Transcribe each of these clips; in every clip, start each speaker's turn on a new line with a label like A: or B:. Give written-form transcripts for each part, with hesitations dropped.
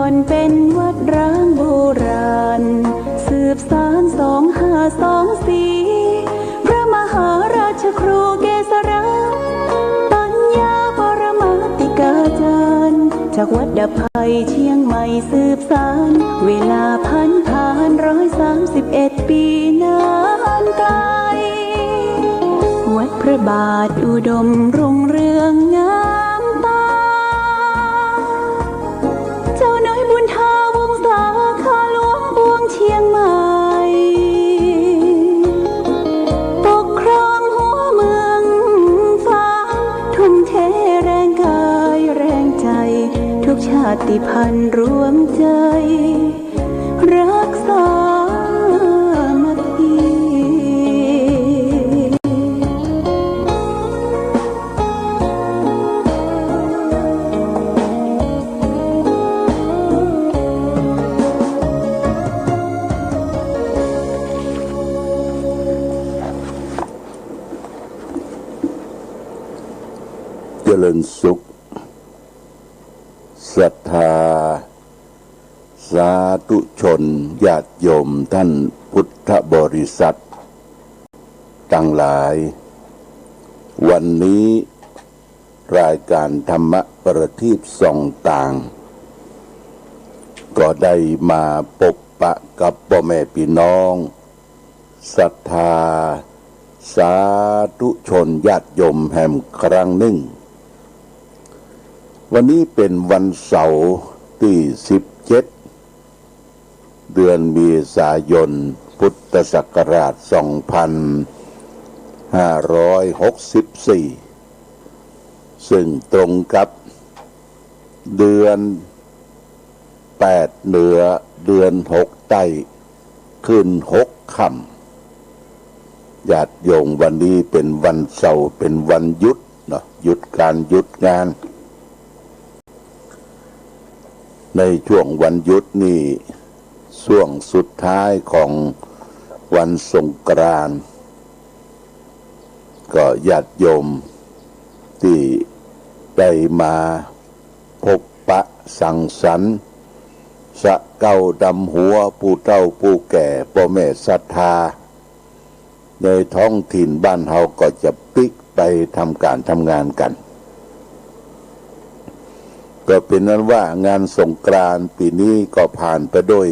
A: อนเป็นวัดร้างโบราณสืบสาน2524พระมหาราชครูเกษราปัญญาปรมาติกาจารย์จากวัดดาภัยเชียงใหม่สืบสานเวลาผ่าน131 ปีนานไกลวัดพระบาทอุดมรุ่งเรืองงามตาเจ้าน้อยบุญทาวงศาข้าหลวงปวงเชียงใหม่ปกครองหัวเมืองฟ้าทุ่มเทแรงกายแรงใจทุกชาติพันธุ์รวมใจรักษา
B: เจริญสุขศรัทธาสาธุชนญาติโยมท่านพุทธบริษัททั้งหลายวันนี้รายการธรรมประทีปส่องต่างก็ได้มาพบปะกับพ่อแม่พี่น้องศรัทธาสาธุชนญาติโยมแห่งครั้งหนึ่งวันนี้เป็นวันเสาร์ที่17เดือนเมษายนพุทธศักราช2564ซึ่งตรงกับเดือน8เหนือเดือน6ใต้ขึ้น6ค่ำญาติโยมวันนี้เป็นวันเสาร์เป็นวันหยุดเนาะหยุดการหยุดงานในช่วงวันหยุดนี่ช่วงสุดท้ายของวันสงกรานต์ก็ญาติโยมที่ได้มาพบปะสังสรรค์สะเก้าดำหัวผู้เฒ่าผู้แก่พ่อแม่ศรัทธาในท้องถิ่นบ้านเฮาก็จะปิกไปทำการทำงานกันก็เป็นนั้นว่างานสงกรานต์ปีนี้ก็ผ่านไปด้วย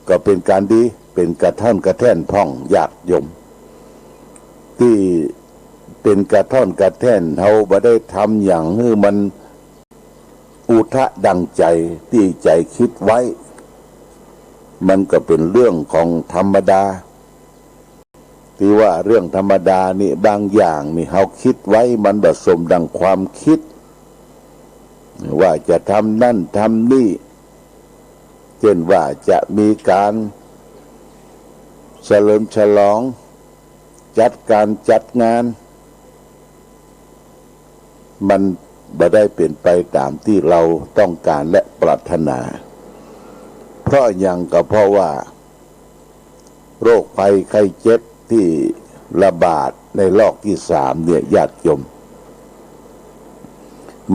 B: ก็เป็นการดีเป็นกระท่อนกระแท่นพ่องญาติโยมที่เป็นกระท่อนกระแท่นเฮาบ่ได้ทำอย่างให้มันอุทะดังใจที่ใจคิดไว้มันก็เป็นเรื่องของธรรมดาที่ว่าเรื่องธรรมดานี่บางอย่างนี่เฮาคิดไว้มันบ่สมดังความคิดว่าจะทำนั่นทำนี่เช่นว่าจะมีการเฉลิมฉลองจัดการจัดงานมันไม่ได้เป็นไปตามที่เราต้องการและปรารถนาเพราะอย่างก็เพราะว่าโรคภัยไข้เจ็บที่ระบาดในรอบที่3เนี่ยญาติโยม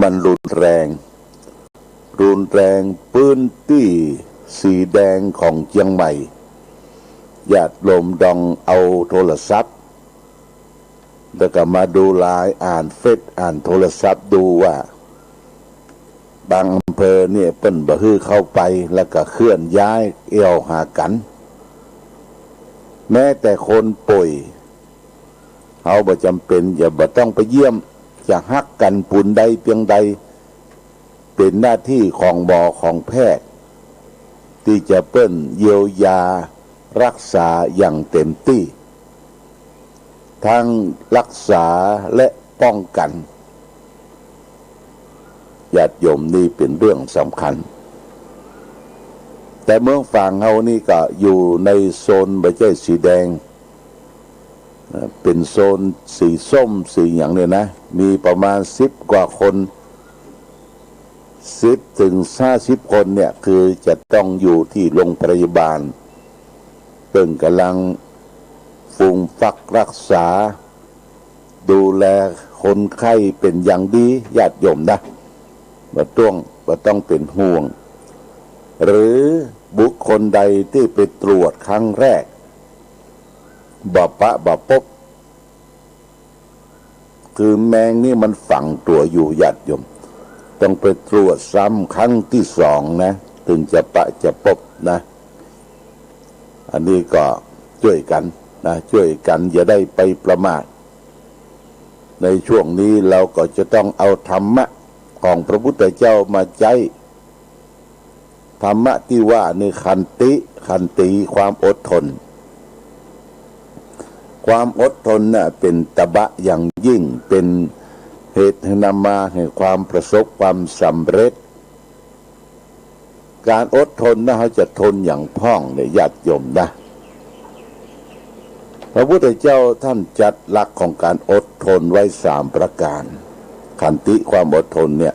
B: มันรุนแรงพื้นที่สีแดงของเชียงใหม่ญาติโยมดองเอาโทรศัพท์แล้วก็มาดูไลน์อ่านเฟซอ่านโทรศัพท์ดูว่าบางอำเภอเนี่ยเปิ้นบ่ฮื้อเข้าไปแล้วก็เคลื่อนย้ายเอี่ยวหากันแม้แต่คนป่วยเฮาบ่จำเป็นอย่าบ่ต้องไปเยี่ยมจะฮักกันปุ่นใดเพียงใดเป็นหน้าที่ของหมอของแพทย์ที่จะเปิ้นเยียวยารักษาอย่างเต็มที่ทั้งรักษาและป้องกันญาติโยมนี่เป็นเรื่องสำคัญแต่เมืองฝั่งเฮานี่ก็อยู่ในโซนไม่ใช่สีแดงเป็นโซนสีส้มสีอย่างเนี่ยนะมีประมาณ10 กว่าคน10 ถึง 50 คนเนี่ยคือจะต้องอยู่ที่โรงพยาบาลเพิ่งกำลังฟูมฟักรักษาดูแลคนไข้เป็นอย่างดีญาติโยมนะ ต้องเป็นห่วงหรือบุคคลใดที่ไปตรวจครั้งแรกบ่พบคือแมงนี่มันฝังตัวอยู่ญาติโยมต้องไปตรวจซ้ำครั้งที่สองนะถึงจะพบนะอันนี้ก็ช่วยกันนะช่วยกันอย่าได้ไปประมาทในช่วงนี้เราก็จะต้องเอาธรรมะของพระพุทธเจ้ามาใช้ธรรมะที่ว่านี่ขันติความอดทนความอดทนน่ะเป็นตบะอย่างยิ่งเป็นเหตุให้นำมาแห่งความประสบความสำเร็จการอดทนนะเขาจะทนอย่างพ่องในญาติโยมนะพระพุทธเจ้าท่านจัดหลักของการอดทนไว้3ประการขันติความอดทนเนี่ย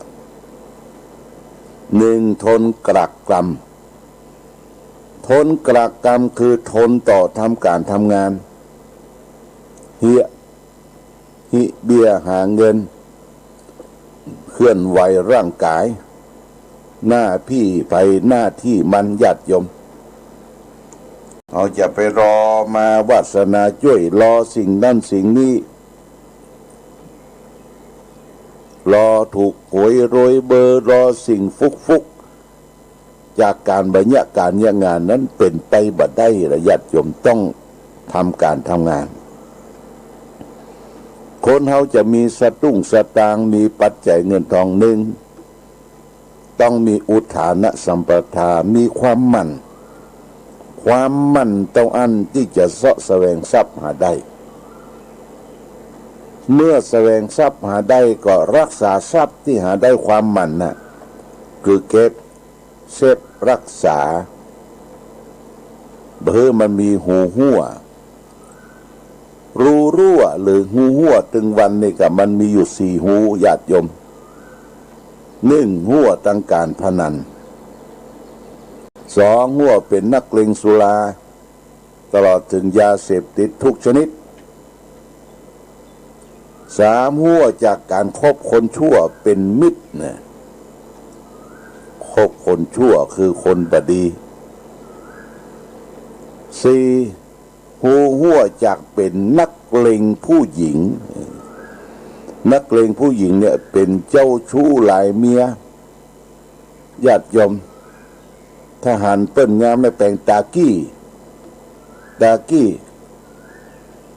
B: 1ทนกรักกรรมคือทนต่อทำการทำงานหิเบียหาเงินเคลื่อนไหวร่างกายหน้าที่มันญาติโยมเราจะไปรอมาวาสนาช่วยรอสิ่งนั้นสิ่งนี้รอถูกหวยโรยเบอร์รอสิ่งฟุกจากการบัญญัติการงานนั้นเป็นไปบ่ได้ระญาติโยมต้องทำการทำงานคนเขาจะมีสตุ้งสตางมีปัจจัยเงินทองหนึ่งต้องมีอุทานะสัมปทามีความมั่นต้องอันที่จะเสาะแสวงทรัพย์หาได้เมื่อแสวงทรัพย์หาได้ก็รักษาทรัพย์ที่หาได้ความมั่นน่ะคือเก็บเซฟรักษาเพื่อมันมีหูหัวรู้รั่วหรือหูหัวถึงวันนี้ก็มันมีอยู่4หูญาติโยม1หัวตั้งการพนัน2หัวเป็นนักเลงสุราตลอดถึงยาเสพติดทุกชนิด3หัวจากการคบคนชั่วเป็นมิตรนะคบคนชั่วคือคนบดี4หัวจากเป็นนักเลงผู้หญิงเนี่ยเป็นเจ้าชู้หลายเมียญาติโยมทหารเปิ้นงามในแต่งตากี้แ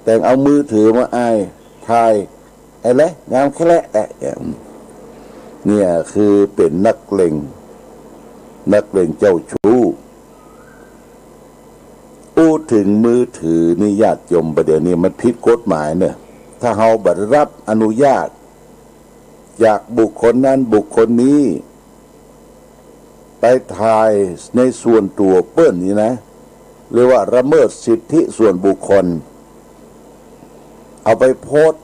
B: ต่งเอามือถือมาถ่ายไอ้เลยงามแค่แหละเนี่ยคือเป็นนักเลงเจ้าชู้ถึงมือถือนี่ญาติโยมประเดี๋ยวนี้มันผิดกฎหมายเนี่ยถ้าเราบัดรับอนุญาตจากบุคคลนั้นบุคคลนี้ไปถ่ายในส่วนตัวเปิ้นนี่นะเรียกว่าละเมิดสิทธิส่วนบุคคลเอาไปโพสต์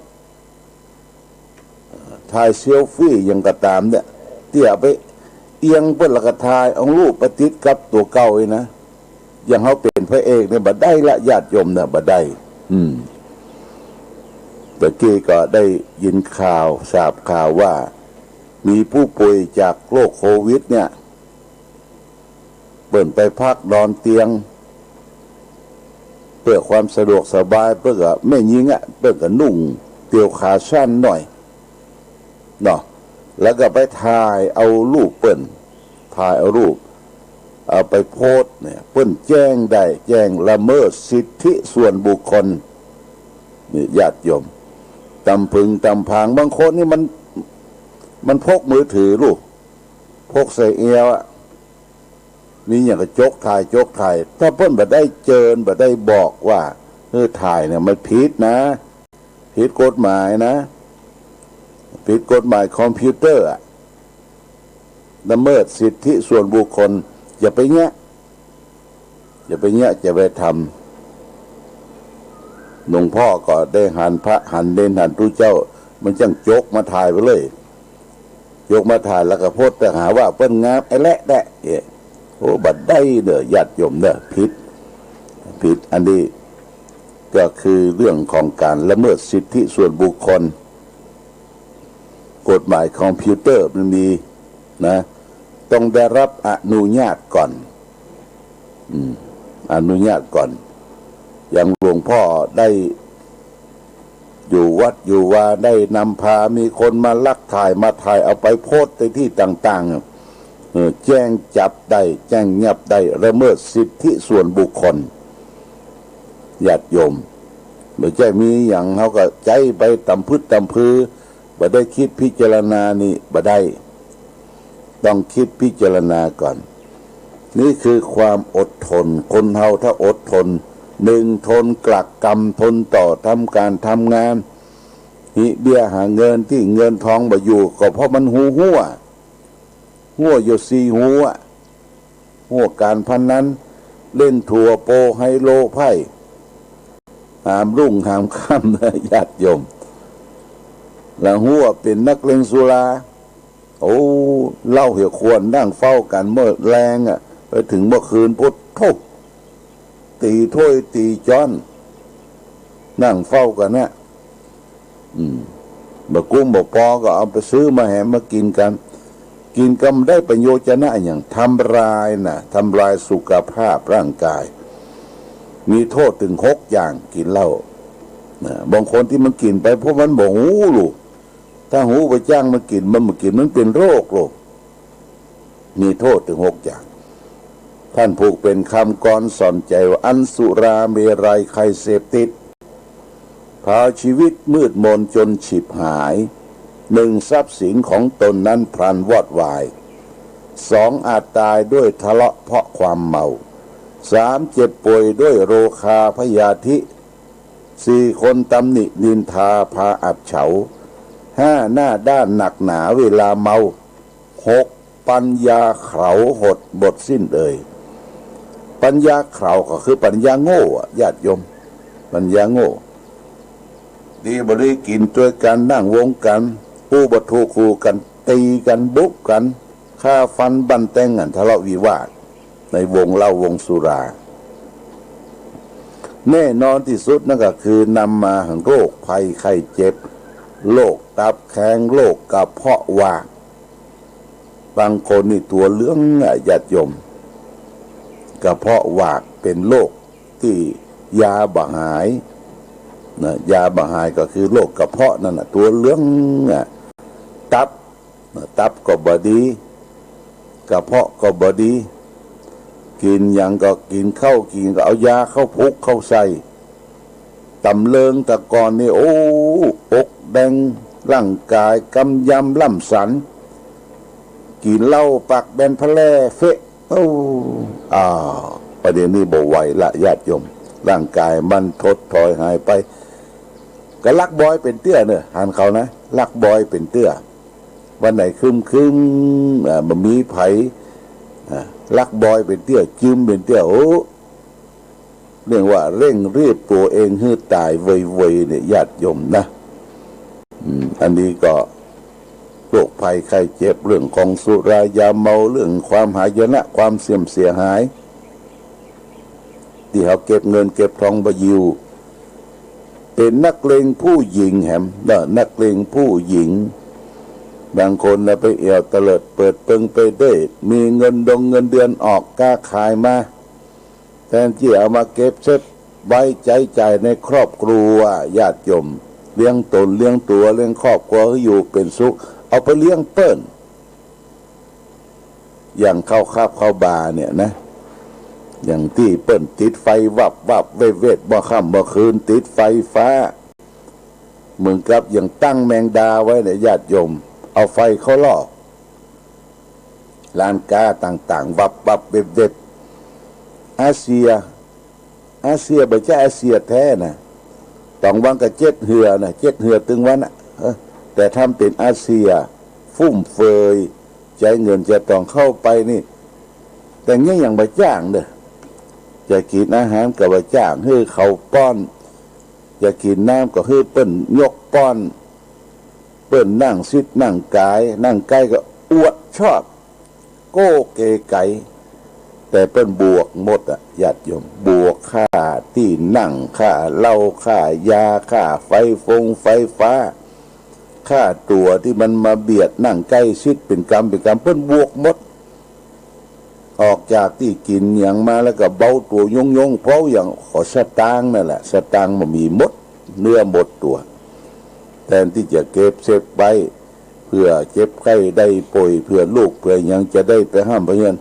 B: ถ่ายเซลฟี่ยังกระตามเนี่ยที่เอาไปเอียงเปิ้นละก็ถ่ายเอารูปไปติดกับตัวเก่าเลยนะอย่างเขาเป็นพระเอกเนี่ยบัดได้ละญาติโยมเนี่ยบัดได้แต่กี้ก็ได้ยินข่าวทราบข่าวว่ามีผู้ป่วยจากโรคโควิดเนี่ยเปิ่นไปพักนอนเตียงเพื่อความสะดวกสบายเพื่อกับแม่ยิงเพื่อกับนุ่งเตียวขาสั้นหน่อยเนาะแล้วก็ไปถ่ายเอารูปเปิ่นถ่ายเอารูปเอาไปโพสต์เนี่ยเปิ้นแจ้งละเมิดสิทธิส่วนบุคคลนี่ญาติโยมตำพึงตำพางบางคนนี่มันพกมือถือลูกพกใส่เอวมีอย่างกระจกถ่ายถ้าเปิ้นบ่ได้บ่ได้บอกว่าถ่ายเนี่ยมันผิดนะผิดกฎหมายนะผิดกฎหมายคอมพิวเตอร์ละเมิดสิทธิส่วนบุคคลอย่าไปเงี้ยจะไปทำหลวงพ่อก็ได้หันพระหันเด่นหันตู้เจ้ามันจังจกมาถ่ายไปเลยยกมาถ่ายแล้วก็โพสต์ไปหาว่าเปิ้นงามไอ้แหละแดะโอ้บัดได้เด้อญาติโยมเด้อผิดอันนี้ก็คือเรื่องของการละเมิดสิทธิส่วนบุคคลกฎหมายคอมพิวเตอร์มันมี นะต้องได้รับอนุญาตก่อนอนุญาตก่อนอย่างหลวงพ่อได้อยู่วัดอยู่ว่าได้นำพามีคนมาลักถ่ายมาถ่ายเอาไปโพสต์ในที่ต่างๆแจ้งจับได้แจ้งยับได้ละเมิดสิทธิส่วนบุคคลญาติโยมไม่ใช่มีอย่างเขาก็ใจไปตำพึดตำพือบ่ได้คิดพิจารณานี่บ่ได้ต้องคิดพิจารณาก่อนนี่คือความอดทนคนเฮาถ้าอดทนหนึ่งทนกลักกรรมทนต่อทำการทำงานหิเบี้ยหาเงินที่เงินทองบ่อยู่ก็เพราะมันหัวอยู่สี่หัวการพนันเล่นถั่วโปไฮโลไพ่หามรุ่งหามค่ำนะญาติโยมแล้วหัวเป็นนักเลงสุราโอ้เล่าเหี่ยวควรนั่งเฝ้ากันเมื่อแรงไปถึงเมื่อคืนพุทธกตีถ้วยตีจ้อนนั่งเฝ้ากันนะบ่กุ้งบ่ปอก็เอาไปซื้อมาแหมมากินกันได้ประโยชน์นะอย่างทำลายสุขภาพร่างกายมีโทษถึง6อย่างกินเหล้าบางคนที่มันกินไปเพราะมันบ่หูลูกถ้าหูไปจ้างมันกินมันเป็นโรคลูกมีโทษถึง6อย่างท่านผูกเป็นคำกรสอนใจว่าอันสุราเมรัยใครเสพติดพาชีวิตมืดมนจนฉิบหาย1ทรัพย์สินของตนนั้นพลันวอดวาย2อาจตายด้วยทะเลาะเพราะความเมา3เจ็บป่วยด้วยโรคาพยาธิ4คนตำหนินินทาพาอับเฉา5หน้าด้านหนักหนาเวลาเมา6ปัญญาเขาหดบทสิ้นปัญญาเขาก็คือปัญญาโง่ญาติโยมปัญญาโง่ดีบริกินด้วยกันนั่งวงกันผู้บทูคูกันตีกันบุกกันฆ่าฟันบันแตงกันทะเลาะวิวาทในวงเหล้าวงสุราแน่นอนที่สุดนั่นก็คือนำมาโรคภัยไข้เจ็บโรคตับแข็งโรคกระเพาะว่างบางคนนี่ตัวเหลืองญาติโยมกระเพาะว่างเป็นโรคที่ยาบ่หายนะยาบ่หายก็คือโรคกระเพาะนั่นน่ะตัวเหลืองตับก็บ่ดีกระเพาะก็บ่ดีกินอย่างก็กินข้าวกินก็เอายาเข้าพุกเข้าใส่ตำเลิงตะกอนนี่โอ้อกแดงร่างกายกำยำล่ำสันกินเหล้าปากแบนพะแล่เฟะประเดี๋ยวนี้บ่ไหวละญาติโยมร่างกายมันทดถอยหายไปก็ลักบอยเป็นเตื้อเนี่ยหันเขานะลักบอยเป็นเตื้อวันไหนคึมมันมีไผลักบอยเป็นเตี้ยจิ้มเป็นเตี้ยโอ้เรียกว่าเร่งรีบตัวเองให้ตายไวๆเนี่ยญาติโยมนะอันนี้ก็โรคภัยไข้เจ็บเรื่องของสุรายาเมาเรื่องความหายนะความเสียหายที่เขาเก็บเงินเก็บทองไปอยู่เป็นนักเลงผู้หญิงแหมนักเลงผู้หญิงบางคนไปเอี่ยวเตลิดเปิดเปิงไปได้มีเงินเดือนออกกล้าขายมาแทนที่เอามาเก็บเซ็ตไว้ใจในครอบครัวญาติโยมเลี้ยงตนเลี้ยงตัวเลี้ยงครอบครัวให้อยู่เป็นสุขเอาไปเลี้ยงเปิ้นอย่างเข้าบาเนี่ยนะอย่างที่เปิ้นติดไฟวับเวทบ่ค่ำบ่คืนติดไฟฟ้าเหมือนกับอย่างตั้งแมงดาไว้เนี่ยญาติโยมเอาไฟเขาล่อร้านค้าต่างๆวับเว็บอาเซียไม่ใช่อาเซียแท้นะต้องวังกับเจ็ดเหือตึงวันนะแต่ทำเป็นอาเซียฟุ่มเฟยใจเงินจะต้องเข้าไปนี่แต่เงี้ยอย่างใบจ้างเด้อจะกินอาหารกับใบจ้างให้เขาป้อนจะกินน้ำก็ให้เปิ้นยกป้อนเปิ้นนั่งซิดนั่งกายนั่งใกล้ก็อวดชอบโก้เกไก่แต่เปิ้นบวกหมดญาติโยมบวกค่าที่นั่งค่าเหล้าค่ายาค่าไฟฟ้า ค่าตัวที่มันมาเบียดนั่งใกล้ชิดเป็นกรรมเพิ่นบวกหมดออกจากที่กินอย่างมาแล้วก็เบาตัวยงเพราะอย่างขอสตางค์นั่นแหละสตางค์มันมีหมดเนื้อหมดตัวแทนที่จะเก็บเซฟไว้เพื่อเจ็บไข้ได้ป่วยเพื่อลูกเพื่อยังจะได้ไปห้ามพยัน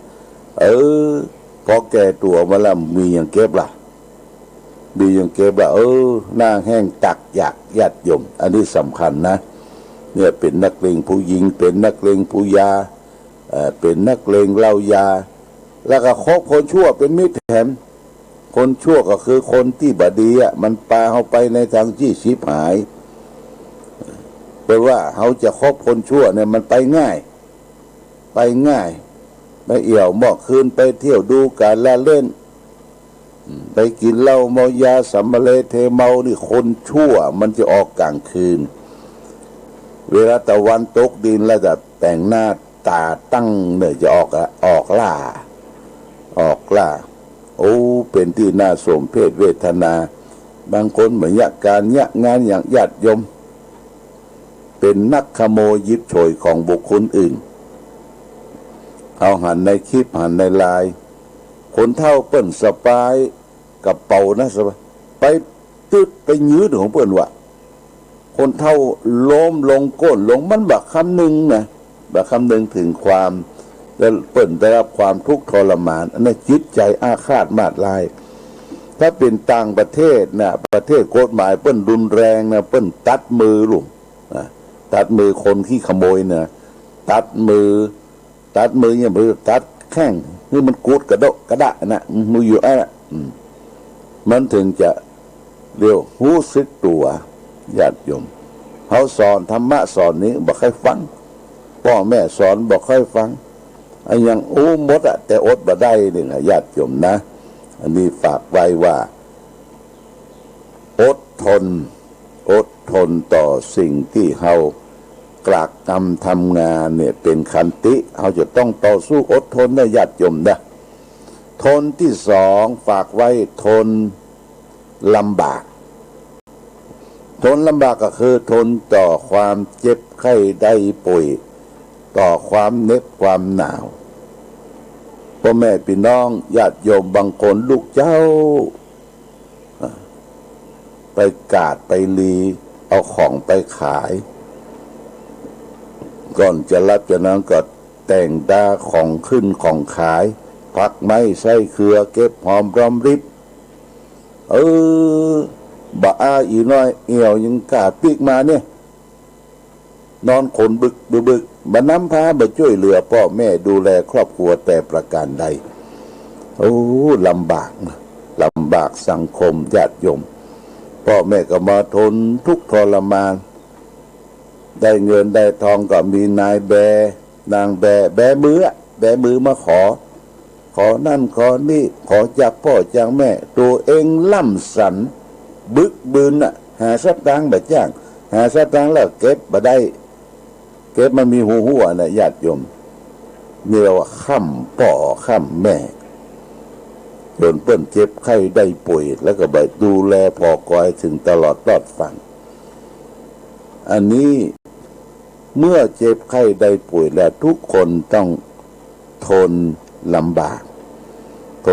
B: พอแก่ตัวมาแล้วมีอย่างเก็บล่ะมีอย่างเก็บล่ะหน้าแห้งตักอยากยัดยมอันนี้สำคัญนะเนี่ยเป็นนักเลงผู้หญิงเป็นนักเลงผู้ยาเป็นนักเลงเหล้ายาแล้วก็คบคนชั่วเป็นมิตรแถมคนชั่วก็คือคนที่บดีมันปาเขาไปในทางที่ชิบหายแปลว่าเขาจะคบคนชั่วเนี่ยมันไปง่ายไปเอี่ยวหมอกคืนไปเที่ยวดูการละเล่นไปกินเหล้าเมายาสัมมาเลเทเมานี่คนชั่วมันจะออกกลางคืนเวลาตะวันตกดินแล้วจะแต่งหน้าตาตั้งเนี่ยจะออกล่าเป็นที่น่าสมเพชเวทนาบางคนเหมือนการงานอย่างญาติโยมเป็นนักขโมยยิบโฉยของบุคคลอื่นเอาหันในคลิปหันในไลน์คนเท่าเปิ้นสปายกับเป่านะสบายไปตึ๊ดไปยื้อของเปิ้นวะคนเท่าล้มลงก้นลงมันบักคำหนึ่งนะบักคำหนึ่งถึงความแล้วเปิ้นได้รับความทุกข์ทรมานอันนั้นจิตใจอาฆาตมาดลายถ้าเป็นต่างประเทศนะประเทศกฎหมายเปิ้นรุนแรงนะเปิ้นตัดมือลุงตัดมือคนที่ขโมยนะตัดมือเนี่ยมือตัดแข้งนี่มันกูดกระดะนะมืออยู่มันถึงจะเรียวรู้สึกตัวญาติโยมเขาสอนธรรมะสอนนี้บอกให้ฟังพ่อแม่สอนบอกให้ฟังไอ้ยังหมดแต่อดบ่ได้นี่นะญาติโยมนะอันนี้ฝากไว้ว่าอดทนต่อสิ่งที่เขากลากทำงานเนี่ยเป็นขันติเขาจะต้องต่อสู้อดทนนะญาติโยมนะทนที่สองฝากไว้ทนลำบากก็คือทนต่อความเจ็บไข้ได้ป่วยต่อความเหน็บความหนาวพ่อแม่พี่น้องญาติโยมบางคนลูกเจ้าไปกาดไปลีเอาของไปขายก่อนจะรับจะนั้นก็แต่งดาของขึ้นของขายพักไม้ใส่เครือเก็บหอมรอมริบบ่าอีน้อยเอี่ยวยังกาปีกมาเนี่ยนอนขนบึกบ่น้ำพาบ่ช่วยเหลือพ่อแม่ดูแลครอบครัวแต่ประการใดลำบากสังคมญาติโยมพ่อแม่ก็มาทนทุกข์ทรมานได้เงินได้ทองก็มีนายนางแบมือมาขอนั่นขอนี่ขอจากพ่อจากแม่ตัวเองล่ำสันบึกบืนหาสตางค์แบบจ้างหาสตางค์แล้วเก็บบ่ได้เก็บมันมีหัวนะญาติโยมนี่เราว่าค่ำพ่อค่ำแม่จนเปิ้นเจ็บไข้ได้ป่วยแล้วก็ไปดูแลพ่อกอยถึงตลอดรอดฟังอันนี้เมื่อเจ็บไข้ได้ป่วยแล้วทุกคนต้องทนลำบากท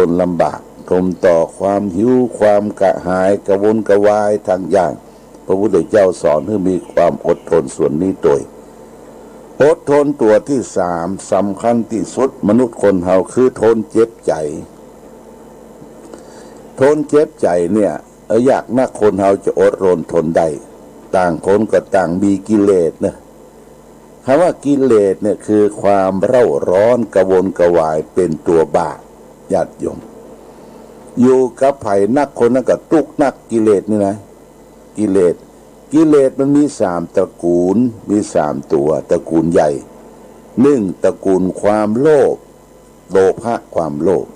B: นต่อความหิวความกระหายกระวนกระวายทางอย่างพระพุทธเจ้าสอนให้มีความอดทนส่วนนี้โดยอดทนตัวที่สามสำคัญที่สุดมนุษย์คนเฮาคือทนเจ็บใจเนี่ยอยากนักคนเฮาจะอดทนได้ต่างคนก็ต่างมีกิเลสนะคำว่ากิเลสเนี่ยคือความเร่าร้อนกระวนกระวายเป็นตัวบาปญาติโยมอยู่กับไผ่นักคนนั้นก็ตุกนักกิเลสนี่นะกิเลสมันมี3ตระกูลมี3ตัวตระกูลใหญ่1ตระกูลความโลภความโลภ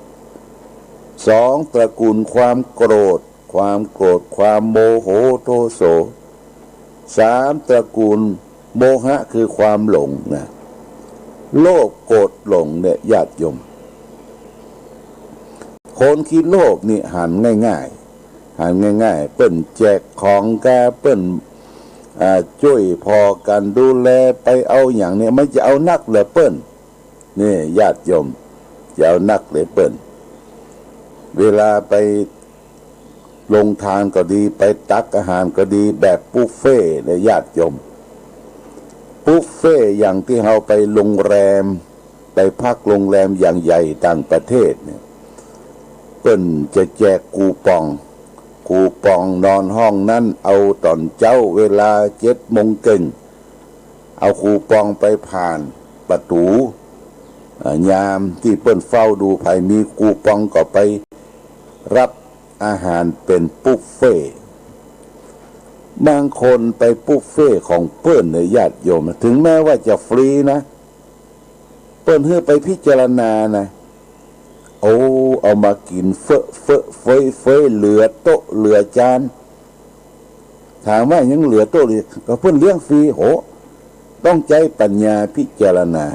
B: 2ตระกูลความโกรธความโมโหโทโส3ตระกูลโมหะคือความหลงนะโลภโกรธหลงเนี่ยญาติโยมคนคิดโลภนี่หันง่ายเปิ้นแจกของแกเปิ้น ช่วยพอกันดูแลไปเอาอย่างนี้ไม่จะเอานักเหลือเปิ้นนี่ญาติโยมจะเอานักเหลือเปิ้นเวลาไปลงทานก็ดีไปตักอาหารก็ดีแบบบุฟเฟ่ในญาติโยมบุฟเฟ่อย่างที่เราไปโรงแรมไปพักโรงแรมอย่างใหญ่ต่างประเทศเนี่ยเปิ้นจะแจกคูปองนอนห้องนั้นเอาตอนเจ้าเวลา7 โมงเกินเอาคูปองไปผ่านประตูยามที่เปิ้นเฝ้าดูภัยมีคูปองก็ไปรับอาหารเป็นบุฟเฟ่บางคนไปบุฟเฟ่ของเปิ้นในญาติโยมถึงแม้ว่าจะฟรีนะเปิ้นให้ไปพิจารณานะเอามากินเฟ้อเหลือโต๊ะเหลือจานถามว่ายังเหลือโต๊ะเลยก็เพิ่นเลี้ยงฟรีโหต้องใจปัญญาพิจารณา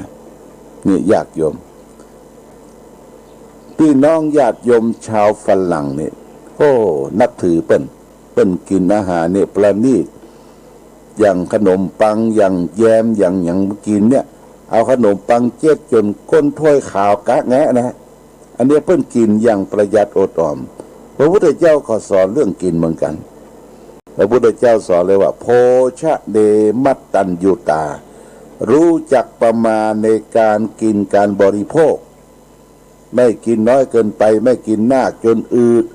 B: นี่ญาติโยมพี่น้องญาติโยมชาวฝรั่งเนี่ยนับถือเปิ้นกินอาหารเนี่ยประณีตอย่างขนมปังอย่างแยมอย่างกินเนี่ยเอาขนมปังเจ็ดจนก้นถ้วยขาวกะแงะนะอันนี้เปิ้นกินอย่างประหยัดอดออมพระพุทธเจ้าขอสอนเรื่องกินเหมือนกันพระพุทธเจ้าสอนเลยว่าโภชะเดมัตตัญญูตารู้จักประมาณในการกินการบริโภคไม่กินน้อยเกินไปไม่กินมากจนอืด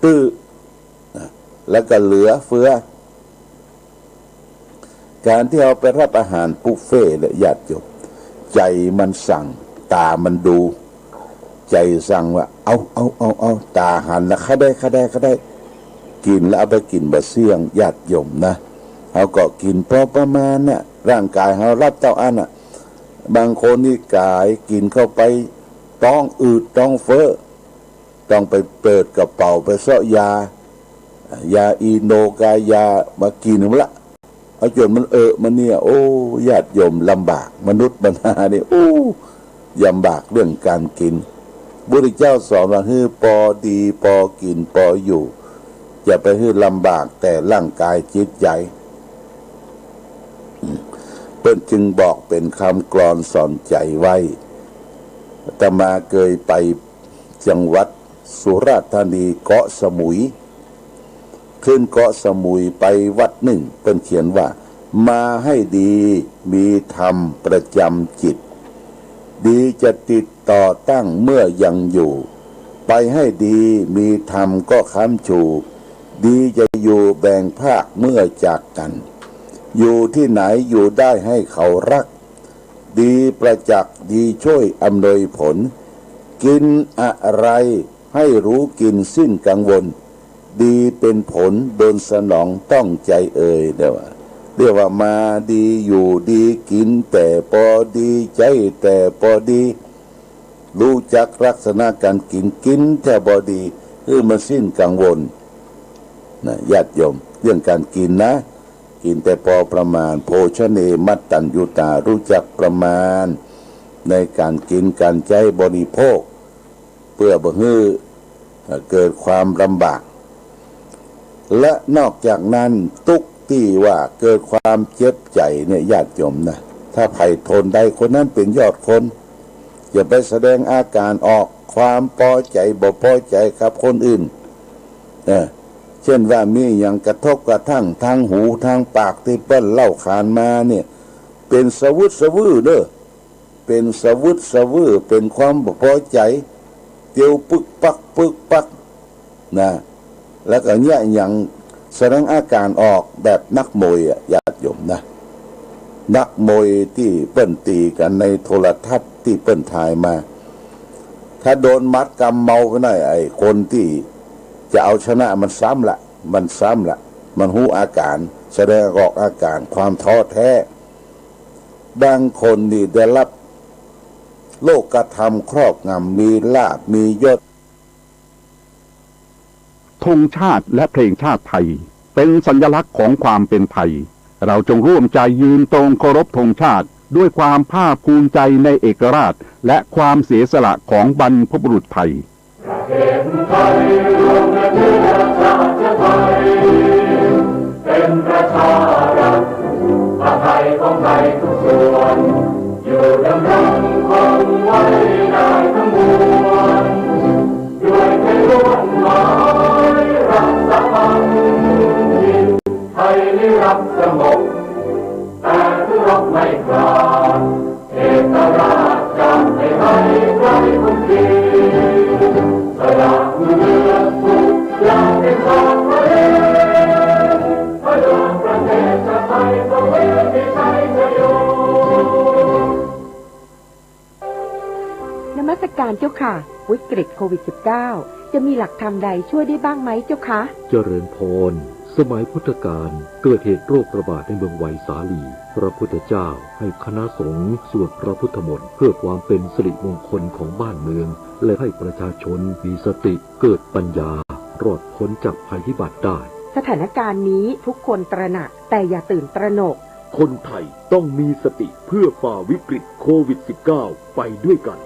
B: ตื้อแล้วก็เหลือเฟือการที่เอาไปรับอาหารบุฟเฟ่และญาติโยมใจมันสั่งตามันดูใจสั่งว่าเอาตาหันแล้วข้าได้กินแล้วเอาไปกินบะเสี่ยงญาติโยมนะเขาก็กินพอประมาณน่ะร่างกายเขารับเต้าอันน่ะบางคนนี่กายกินเข้าไปต้องอืดต้องเฟ้อต้องไปเปิดกระเป๋าไปเสาะยาอีโนกายามากินละเอาจนมันมันเนี่ยญาติโยมลำบากมนุษย์บรรดาเนี่ยลำบากเรื่องการกินพุทธเจ้าสอนว่าให้พอดีพอกินพออยู่อย่าไปให้ลำบากแต่ร่างกายจิตใจเพิ่นจึงบอกเป็นคำกลอนสอนใจไว้อาตมาเคยไปจังหวัดสุราษฎร์ธานีเกาะสมุยขึ้นเกาะสมุยไปวัดหนึ่งเพิ่นเขียนว่ามาให้ดีมีธรรมประจำจิตดีจะติดต่อตั้งเมื่อยังอยู่ไปให้ดีมีธรรมก็ค้ำชูดีจะอยู่แบ่งภาคเมื่อจากกันอยู่ที่ไหนอยู่ได้ให้เขารักดีประจักษ์ดีช่วยอำนวยผลกินอะไรให้รู้กินสิ้นกังวลดีเป็นผลโดนสนองต้องใจเอ่ยเรียกว่ามาดีอยู่ดีกินแต่พอดีใจแต่พอดีรู้จักลักษณะการกินแต่พอดีมันสิ้นกังวลนะญาติโยมเรื่องการกินนะกินแต่พอประมาณโภชเนมัตตัญญูตารู้จักประมาณในการกินการใช้บริโภคเพื่อบ่ให้เกิดความลำบากและนอกจากนั้นทุกที่ว่าเกิดความเจ็บใจเนี่ยญาติโยมนะถ้าไผ่ทนได้คนนั้นเป็นยอดคนอย่าไปแสดงอาการออกความพอใจบ่พอใจกับคนอื่นเช่นว่ามีอย่างกระทบกระทั่งทางหูทางปากที่เปิ้นเล่าขานมาเนี่ยเป็นสวุดสวือเด้อเป็นสวุดสวือเป็นความบ่พอใจเตียวปึกปักนะแล้วก็เนี่ยอย่างแสดงอาการออกแบบนักมวยญาติโยมนะนักมวยที่เปิ้นตีกันในโทรทัศน์ที่เปิ้นถ่ายมาถ้าโดนมัดกำเมาไปหน่อยไอ้คนที่จะเอาชนะมันซ้ำละมันหูอาการแสดงออกอาการความท้อแท้บางคนนี่ได้รับโลกธรรมครอบงำมีลาภมียศ
C: ธงชาติและเพลงชาติไทยเป็นสัญลักษณ์ของความเป็นไทยเราจงร่วมใจยืนตรงเคารพธงชาติด้วยความภาคภูมิใจในเอกราชและความเสียสละของบรรพบุรุษไทย
D: ประเทศไทยรวมและเชื้อชาติไทยเป็นประชา ใครคนดีสละเรือทุกอย่างเป็นทางทะเลพระดวงประเทศชาติไทยประเวณีไทยจะอยู่
E: นมัสการเจ้าค่ะวิกฤตโควิด -19 จะมีหลักธรรมใดช่วยได้บ้างไหมเจ้าคะ
F: เจริญพรสมัยพุทธกาลเกิดเหตุโรคระบาดในเมืองไวสาลี พระพุทธเจ้าให้คณะสงฆ์สวดพระพุทธมนต์เพื่อความเป็นสิริมงคลของบ้านเมืองและให้ประชาชนมีสติเกิดปัญญารอดพ้นจากภัยพิบัติได้
E: สถานการณ์นี้ทุกคนตระหนักแต่อย่าตื่นตระหนก
F: คนไทยต้องมีสติเพื่อฝ่าวิกฤตโควิด -19 ไปด้วยกัน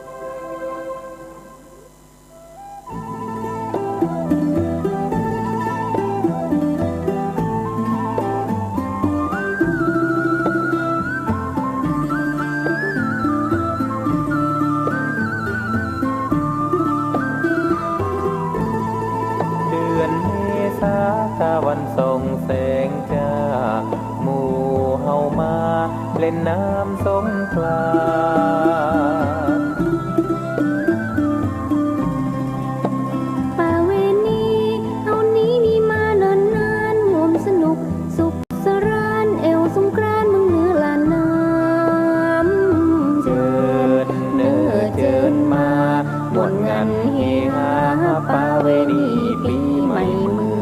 G: วันส่งแสงจ้าหมู่เฮามาเล่นน้ำสงกรานต์
H: ป่าเวณีเฮานี้มีมาเนิ่นนานม่วมสนุกสุขสรานเอวสงกรานต์เมืองเหนือลานน้ำ
G: เจิญเนื้อเจิญมาหมดงานเฮฮาป่าเวณีปีใหม่เมือง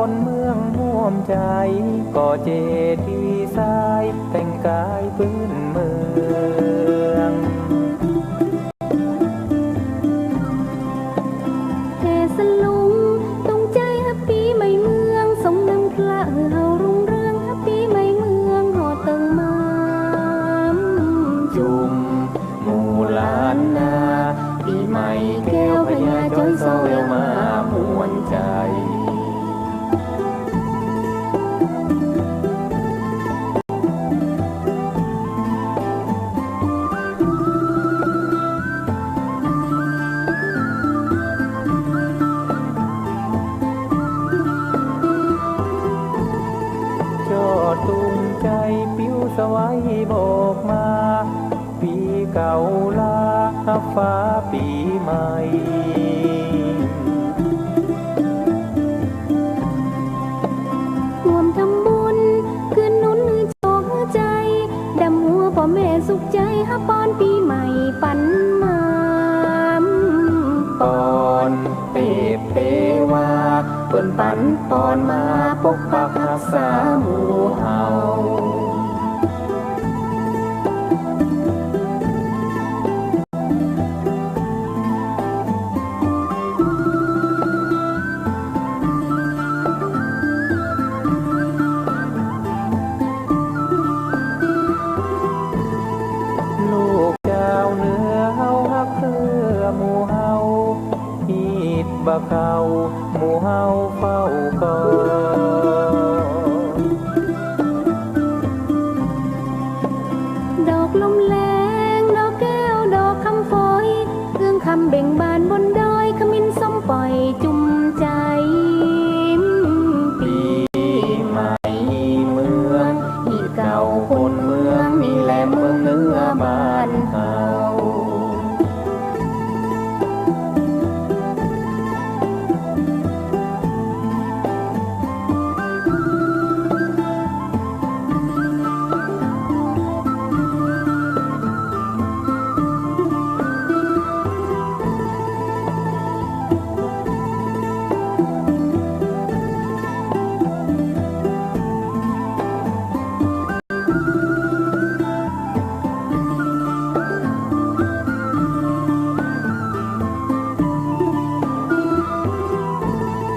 G: คนเมืองร่วมใจก่อเจดีย์ทรายแต่งกายพื้นเมือง
H: แห่สลุงตรงใจฮับปีใหม่เมืองสมนำพระเฮารุ่งเรืองฮับปีใหม่เมืองหอเติงมา
G: จุมหมู่ล้านนาปีใหม่แก้วพญาจ้อยโซเวลมามวนใจตุงใจปิ้วสวายโบกมาปีเก่าลาฟ้าปีใหม่
H: รวมทำบุญคืนนุนโชคใจดำหัวพ่อแม่สุขใจฮับปอนปีใหม่ปันมา
G: ปอนเปเปวาเปิ้นปันปอนมาปกปักรักษาหมู่เฮา